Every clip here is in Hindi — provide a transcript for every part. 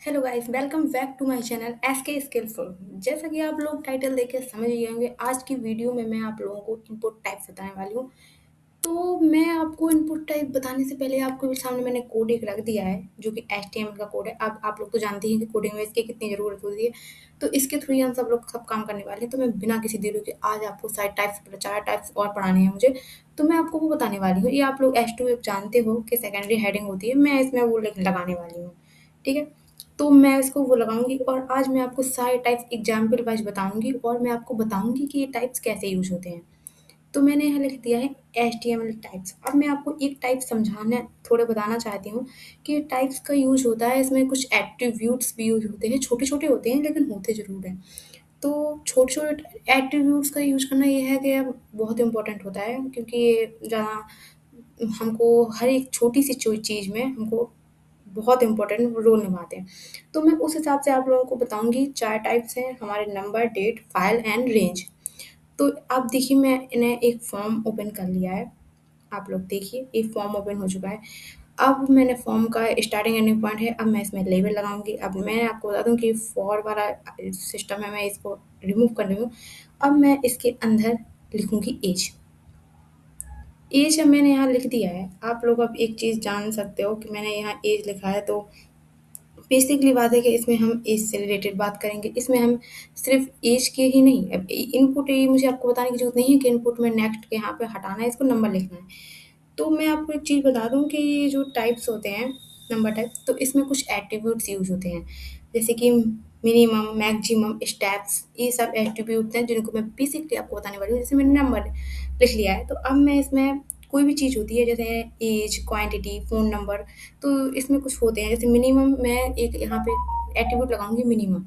Hello guys, welcome back to my channel S K skillful. जैसा कि आप लोग टाइटल देख के समझ गए होंगे, आज की वीडियो में मैं आप लोगों को इनपुट टाइप बताने वाली हूँ। तो मैं आपको इनपुट टाइप बताने से पहले आपके सामने मैंने कोड एक रख दिया है, जो कि HTML का कोड है। अब आप लोग तो जानते हैं कि कोडिंग में इसकी कितनी ज़रूरत होती है। तो इसके थ्रू ही हम सब लोग सब काम करने वाले हैं। तो मैं बिना किसी देरी के आज आपको सारे टाइप्स, 4 टाइप्स और पढ़ाने हैं मुझे। तो मैं आपको वो बताने वाली हूँ। ये आप लोग H2 जानते हो कि सेकेंडरी हेडिंग होती है, मैं इसमें वो लगाने वाली हूँ। ठीक है, तो मैं इसको वो लगाऊंगी और आज मैं आपको सारे टाइप्स एग्जाम्पल वाइज बताऊंगी और मैं आपको बताऊंगी कि ये टाइप्स कैसे यूज होते हैं। तो मैंने यहाँ लिख दिया है HTML टाइप्स। अब मैं आपको एक टाइप समझाना थोड़े बताना चाहती हूँ कि टाइप्स का यूज होता है। इसमें कुछ एट्रीब्यूट्स भी यूज होते हैं, छोटे छोटे होते हैं लेकिन होते ज़रूर हैं। तो छोटे छोटे एट्रीब्यूट्स का यूज करना ये है कि बहुत इंपॉर्टेंट होता है, क्योंकि ये जहाँ हमको हर एक छोटी सी चीज़ में हमको बहुत इम्पोर्टेंट रोल निभाते हैं। तो मैं उस हिसाब से आप लोगों को बताऊंगी। 4 टाइप्स हैं हमारे: number, date, file and range. तो अब देखिए, मैं इन्हें एक फॉर्म ओपन कर लिया है। आप लोग देखिए, एक फॉर्म ओपन हो चुका है। अब मैंने फॉर्म का स्टार्टिंग एंडिंग पॉइंट है। अब मैं इसमें लेबल लगाऊंगी। अब मैं आपको बता दूं कि फॉर वाला सिस्टम है, मैं इसको रिमूव कर रही हूँ। अब मैं इसके अंदर लिखूंगी एज। एज अब मैंने यहाँ लिख दिया है। आप लोग अब एक चीज़ जान सकते हो कि मैंने यहाँ एज लिखा है, तो बेसिकली बात है कि इसमें हम एज से रिलेटेड बात करेंगे। इसमें हम सिर्फ एज के ही नहीं, अब इनपुट ये मुझे आपको बताने की जरूरत नहीं है कि इनपुट में नेक्स्ट के यहाँ पे हटाना है, इसको नंबर लिखना है। तो मैं आपको एक चीज़ बता दूं कि ये जो टाइप्स होते हैं, नंबर टाइप, तो इसमें कुछ एट्रीब्यूट्स यूज होते हैं, जैसे कि मिनिमम, मैक्सिमम, स्टेप्स। ये सब एट्रीब्यूट्स हैं जिनको मैं बेसिकली आपको बताने वाली हूँ। जैसे मैंने नंबर लिख लिया है, तो अब मैं इसमें कोई भी चीज़ होती है जैसे एज, क्वांटिटी, फ़ोन नंबर, तो इसमें कुछ होते हैं। जैसे मिनिमम, मैं एक यहाँ पे एट्रीब्यूट लगाऊंगी मिनिमम।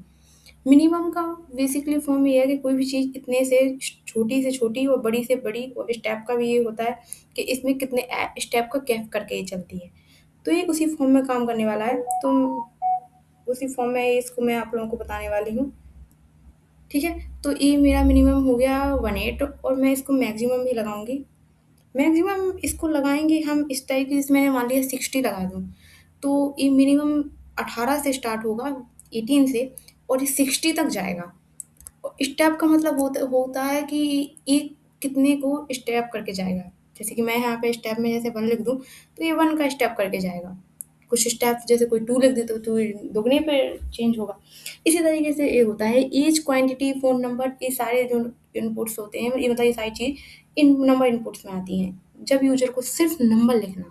मिनिमम का बेसिकली फॉर्म ये है कि कोई भी चीज़ इतने से छोटी और बड़ी से बड़ी, और स्टेप का भी ये होता है कि इसमें कितने स्टेप का कैप करके ये चलती है। तो ये उसी फॉर्म में काम करने वाला है। तो उसी फॉर्म में इसको मैं आप लोगों को बताने वाली हूँ। ठीक है, तो ये मेरा मिनिमम हो गया 18, और मैं इसको मैक्सिमम भी लगाऊंगी। मैक्सिमम इसको लगाएंगे हम इस टाइप की, जिसमें मैंने मान लिया 60 लगा दूँ, तो ये मिनिमम 18 से स्टार्ट होगा, 18 से, और ये 60 तक जाएगा। स्टेप का मतलब होता होता है कि ये कितने को स्टेप करके जाएगा। जैसे कि मैं यहाँ पे स्टेप में जैसे 1 लिख दूँ, तो ये 1 का स्टेप करके जाएगा। कुछ स्टेप जैसे कोई 2 लिख दे तो 2 दुगने पे चेंज होगा। इसी तरीके से ये होता है। एज, क्वांटिटी, फ़ोन नंबर, ये सारे जो इनपुट्स होते हैं, ये मतलब ये सारी चीज़ इन नंबर इनपुट्स में आती हैं। जब यूज़र को सिर्फ नंबर लिखना,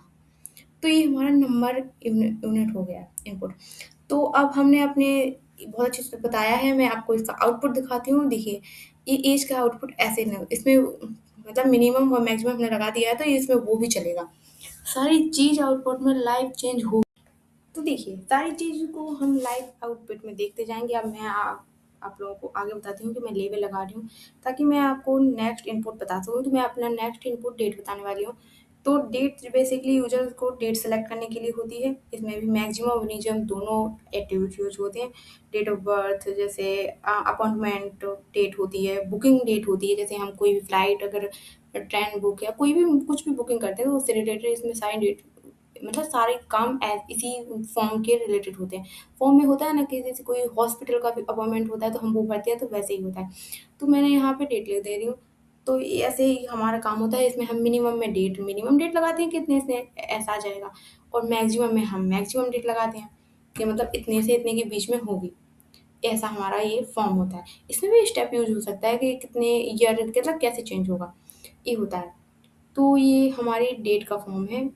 तो ये हमारा नंबर यूनिट हो गया इनपुट। तो अब हमने अपने बहुत अच्छे से बताया है। मैं आपको इसका आउटपुट दिखाती हूँ। देखिए, ये एज का आउटपुट ऐसे नहीं, इसमें मतलब मिनिमम और मैक्सिमम हमने लगा दिया है, तो ये इसमें वो भी चलेगा। सारी चीज़ आउटपुट में लाइव चेंज हो। तो देखिए, सारी चीज़ को हम लाइव आउटपुट में देखते जाएंगे। अब मैं आप लोगों को आगे बताती हूँ कि मैं लेबल लगा रही हूँ, ताकि मैं आपको नेक्स्ट इनपुट बता सकूँ। तो मैं अपना नेक्स्ट इनपुट डेट बताने वाली हूँ। तो डेट बेसिकली यूजर को डेट सेलेक्ट करने के लिए होती है। इसमें भी मैक्सिमम और मिनिमम दोनों एट्रीब्यूट यूज होते हैं। डेट ऑफ बर्थ, जैसे अपॉइंटमेंट डेट होती है, बुकिंग डेट होती है, जैसे हम कोई भी फ्लाइट, अगर ट्रेन बुक या कोई भी कुछ भी बुकिंग करते हैं, तो उससे रिलेटेड इसमें सारी डेट, मतलब सारे काम इसी फॉर्म के रिलेटेड होते हैं। फॉर्म में होता है ना कि जैसे कोई हॉस्पिटल का भी अपॉइंटमेंट होता है तो हम वो भरते हैं, तो वैसे ही होता है। तो मैंने यहाँ पे डेट लिख दे रही हूँ। तो ये ऐसे ही हमारा काम होता है। इसमें हम मिनिमम डेट लगाते हैं कि इतने से ऐसा आ जाएगा, और मैक्सिमम में हम मैक्सिमम डेट लगाते हैं कि मतलब इतने से इतने के बीच में होगी। ऐसा हमारा ये फॉर्म होता है। इसमें भी स्टेप यूज हो सकता है कि कितने ईयर, मतलब कैसे चेंज होगा, ये होता है। तो ये हमारी डेट का फॉर्म है।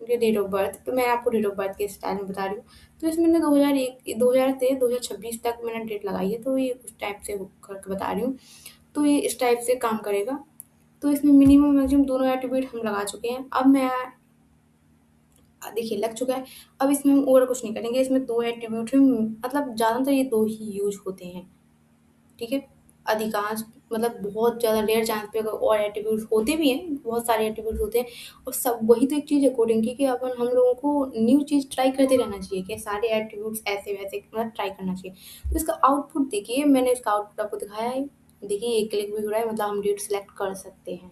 ये डेट ऑफ बर्थ, तो मैं आपको डेट ऑफ बर्थ के स्टाइल में बता रही हूँ। तो इसमें मैंने 2001, 2000 से 2026 तक मैंने डेट लगाई है, तो ये उस टाइप से करके बता रही हूँ। तो ये इस टाइप से काम करेगा। तो इसमें मिनिमम मैक्सिमम दोनों एट्रीब्यूट हम लगा चुके हैं। अब मैं देखिए लग चुका है। अब इसमें हम और कुछ नहीं करेंगे। इसमें 2 एट्रीब्यूट हैं, मतलब ज़्यादातर ये 2 ही यूज़ होते हैं। ठीक है? अधिकांश, मतलब बहुत ज़्यादा रेयर चांस पे अगर और एट्रीब्यूट्स होते भी हैं, बहुत सारे एट्रीब्यूट्स होते हैं। और सब वही तो एक चीज़ है कोडिंग की, कि अपन हम लोगों को न्यू चीज़ ट्राई करते रहना चाहिए, कि सारे एट्रीब्यूट्स ऐसे-वैसे मतलब ट्राई करना चाहिए। तो इसका आउटपुट देखिए, मैंने इसका आउटपुट आपको दिखाया है। देखिए, एक क्लिक भी हो रहा है, मतलब हम डेट सेलेक्ट कर सकते हैं।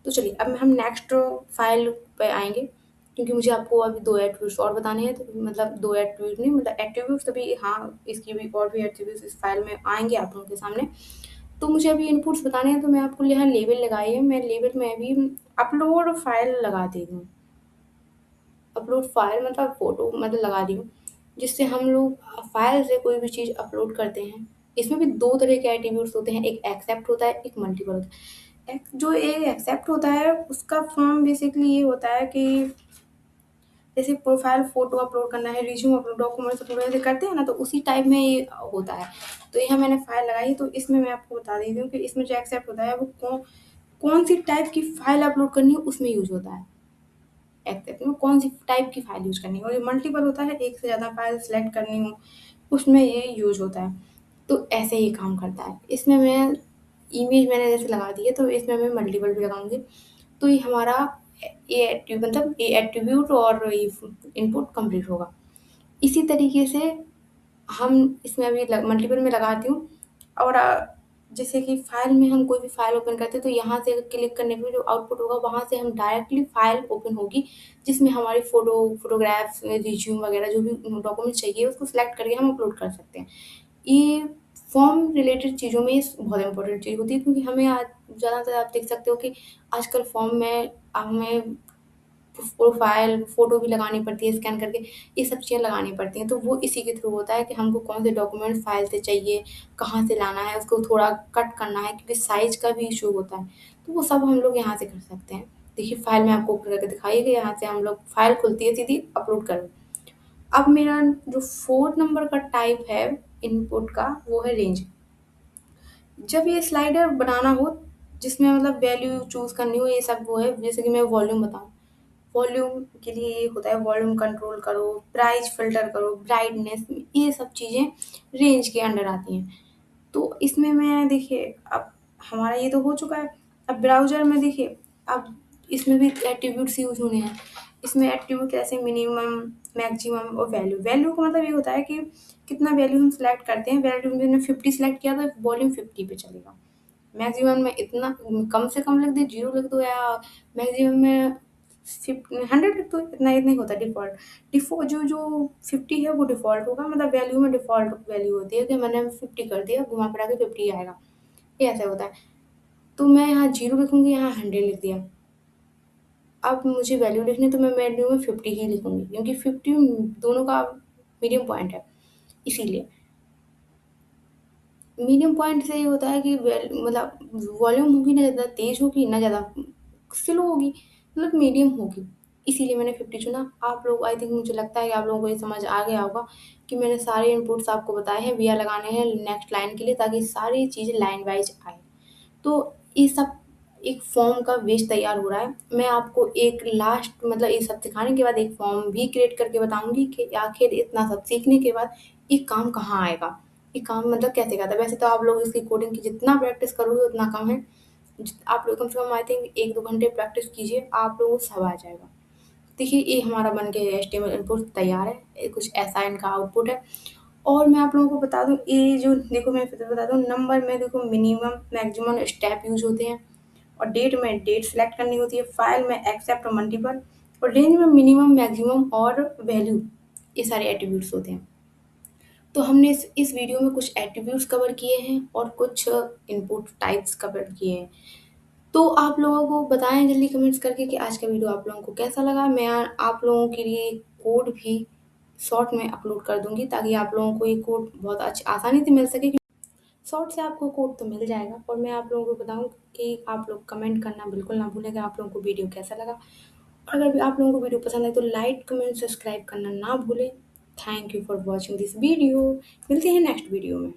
तो चलिए, अब हम नेक्स्ट फाइल पे आएँगे। क्योंकि मुझे आपको अभी 2 एट्रीब्यूट्स और बताने हैं, तो मतलब 2 एट्रीब्यूट नहीं, मतलब एट्रीब्यूट्स अभी, हाँ, इसकी भी और भी एट्रीब्यूट्स इस फाइल में आएँगे आप लोगों के सामने। तो मुझे अभी इनपुट्स बताने हैं, तो मैं आपको यहाँ लेबल लगाई है, मैं लेबल में अभी अपलोड फाइल लगा दे रही हूँ। अपलोड फाइल मतलब फ़ोटो मतलब लगा दी हूँ, जिससे हम लोग फाइल से कोई भी चीज़ अपलोड करते हैं। इसमें भी 2 तरह के एट्रीब्यूट्स होते हैं, एक एक्सेप्ट होता है, एक मल्टीपल होता है। जो एक एक्सेप्ट होता है, उसका फॉर्म बेसिकली ये होता है कि जैसे प्रोफाइल फ़ोटो अपलोड करना है, रिज्यूम अपलोड, डॉक्यूमेंट्स अपलोड ऐसे करते हैं ना, तो उसी टाइप में ये होता है। तो यहाँ मैंने फाइल लगाई है, तो इसमें मैं आपको बता देती हूँ कि इसमें जो एक्सेप्ट होता है, वो कौन-सी टाइप की फाइल अपलोड करनी है, उसमें यूज़ होता है। एक्सेप्ट में कौन-सी टाइप की फाइल यूज़ करनी है, और ये मल्टीपल होता है, एक से ज़्यादा फाइल सेलेक्ट करनी हो, उसमें ये यूज़ होता है। तो ऐसे ही काम करता है। इसमें मैं इमेज मैंने जैसे लगा दी है, तो इसमें मैं मल्टीपल भी लगाऊँगी। तो ये हमारा ये मतलब ये एट्रीब्यूट और ये इनपुट कंप्लीट होगा। इसी तरीके से हम इसमें अभी मल्टीपल में लगाती हूँ, और जैसे कि फ़ाइल में हम कोई भी फ़ाइल ओपन करते हैं, तो यहाँ से क्लिक करने पे जो आउटपुट होगा, वहाँ से हम डायरेक्टली फ़ाइल ओपन होगी, जिसमें हमारी फ़ोटोग्राफ्स, रिज्यूम वगैरह जो भी डॉक्यूमेंट चाहिए, उसको सिलेक्ट करके हम अपलोड कर सकते हैं। ये फॉर्म रिलेटेड चीज़ों में बहुत इम्पोर्टेंट चीज़ होती है, क्योंकि हमें आज ज़्यादातर आप देख सकते हो कि आजकल फॉर्म में हमें प्रोफाइल, फ़ोटो भी लगानी पड़ती है स्कैन करके, ये सब चीज़ें लगानी पड़ती हैं। तो वो इसी के थ्रू होता है कि हमको कौन से डॉक्यूमेंट फ़ाइल से चाहिए, कहाँ से लाना है, उसको थोड़ा कट करना है, क्योंकि साइज़ का भी इश्यू होता है। तो वो सब हम लोग यहाँ से कर सकते हैं। देखिए फ़ाइल मैं आपको ओपन करके दिखाई कि यहाँ से हम लोग फ़ाइल खुलती है सीधी, अपलोड करो। अब मेरा जो 4 नंबर का टाइप है इनपुट का, वो है रेंज। जब ये स्लाइडर बनाना हो, जिसमें मतलब वैल्यू चूज़ करनी हो, ये सब वो है, जैसे कि मैं वॉल्यूम बताऊँ। वॉल्यूम के लिए ये होता है, वॉल्यूम कंट्रोल करो, प्राइस फ़िल्टर करो, ब्राइटनेस, ये सब चीज़ें रेंज के अंडर आती हैं। तो इसमें मैं देखिए, अब हमारा ये तो हो चुका है। अब ब्राउज़र में देखिए, अब इसमें भी एट्रीब्यूट्स यूज़ होने हैं। इसमें एट्रीब्यूट जैसे मिनिमम, मैक्सिमम और वैल्यू। वैल्यू का मतलब ये होता है कि कितना वैल्यू हम सेलेक्ट करते हैं। वैल्यू मैंने 50 सेलेक्ट किया, तो वॉल्यूम 50 पे चलेगा। मैक्सिमम में इतना कम से कम लिख दो, 0 लिख दो, या मैक्सिमम में 100 लिख दो, इतना इतना ही होता है डिफ़ॉल्ट। जो 50 है वो डिफ़ॉल्ट होगा, मतलब वैल्यू में डिफ़ॉल्ट वैल्यू होती है कि मैंने 50 कर दिया, घुमा फिरा के 50 आएगा, ये ऐसा होता है। तो मैं यहाँ 0 लिखूँगी, यहाँ 100 लिख दिया। अब मुझे वैल्यू लिखनी है, तो मैं वैल्यू में 50 ही लिखूँगी, क्योंकि 50 दोनों का मीडियम पॉइंट है, इसीलिए। मीडियम पॉइंट से ये होता है कि मतलब वॉल्यूम होगी ना ज़्यादा तेज़ होगी, ना ज़्यादा स्लो होगी, मतलब मीडियम होगी। इसीलिए मैंने 50 चुना। आप लोग, आई थिंक, मुझे लगता है कि आप लोगों को ये समझ आ गया होगा कि मैंने सारे इनपुट्स आपको बताए हैं, वीआर लगाने हैं नेक्स्ट लाइन के लिए, ताकि सारी चीज़ें लाइन वाइज़ आए। तो ये सब एक फॉर्म का बेस तैयार हो रहा है। मैं आपको एक लास्ट मतलब ये सब सिखाने के बाद एक फॉर्म भी क्रिएट करके बताऊँगी कि आखिर इतना सब सीखने के बाद ये काम कहाँ आएगा? ये काम मतलब कैसे करता है? वैसे तो आप लोग इसकी कोडिंग की जितना प्रैक्टिस करोगे उतना कम है। आप लोग कम से कम, आई थिंक, 1-2 घंटे प्रैक्टिस कीजिए, आप लोगों को सब आ जाएगा। देखिए, ये हमारा बन के एचटीएमएल इनपुट तैयार है। ये कुछ ऐसा इनका आउटपुट है। और मैं आप लोगों को बता दूँ, ये जो देखो, मैं फिर से बता दूँ, नंबर में देखो मिनिमम, मैक्सिमम स्टेप यूज़ होते हैं, और डेट में डेट सेलेक्ट करनी होती है, फाइल में एक्सेप्ट और मल्टीपल, और रेंज में मिनिमम, मैक्सिमम और वैल्यू, ये सारे एट्रीब्यूट्स होते हैं। तो हमने इस वीडियो में कुछ एट्रीब्यूट्स कवर किए हैं और कुछ इनपुट टाइप्स कवर किए हैं। तो आप लोगों को बताएँ जल्दी कमेंट्स करके कि आज का वीडियो आप लोगों को कैसा लगा। मैं आप लोगों के लिए कोड भी शॉर्ट में अपलोड कर दूँगी, ताकि आप लोगों को ये कोड बहुत आसानी से मिल सके। शॉर्ट से आपको कोड तो मिल जाएगा, और मैं आप लोगों को बताऊँ कि आप लोग कमेंट करना बिल्कुल ना भूलें कि आप लोगों को वीडियो कैसा लगा। अगर भी आप लोगों को वीडियो पसंद आए, तो लाइक, कमेंट, सब्सक्राइब करना ना भूलें। Thank you for watching this video. मिलते हैं नेक्स्ट वीडियो में।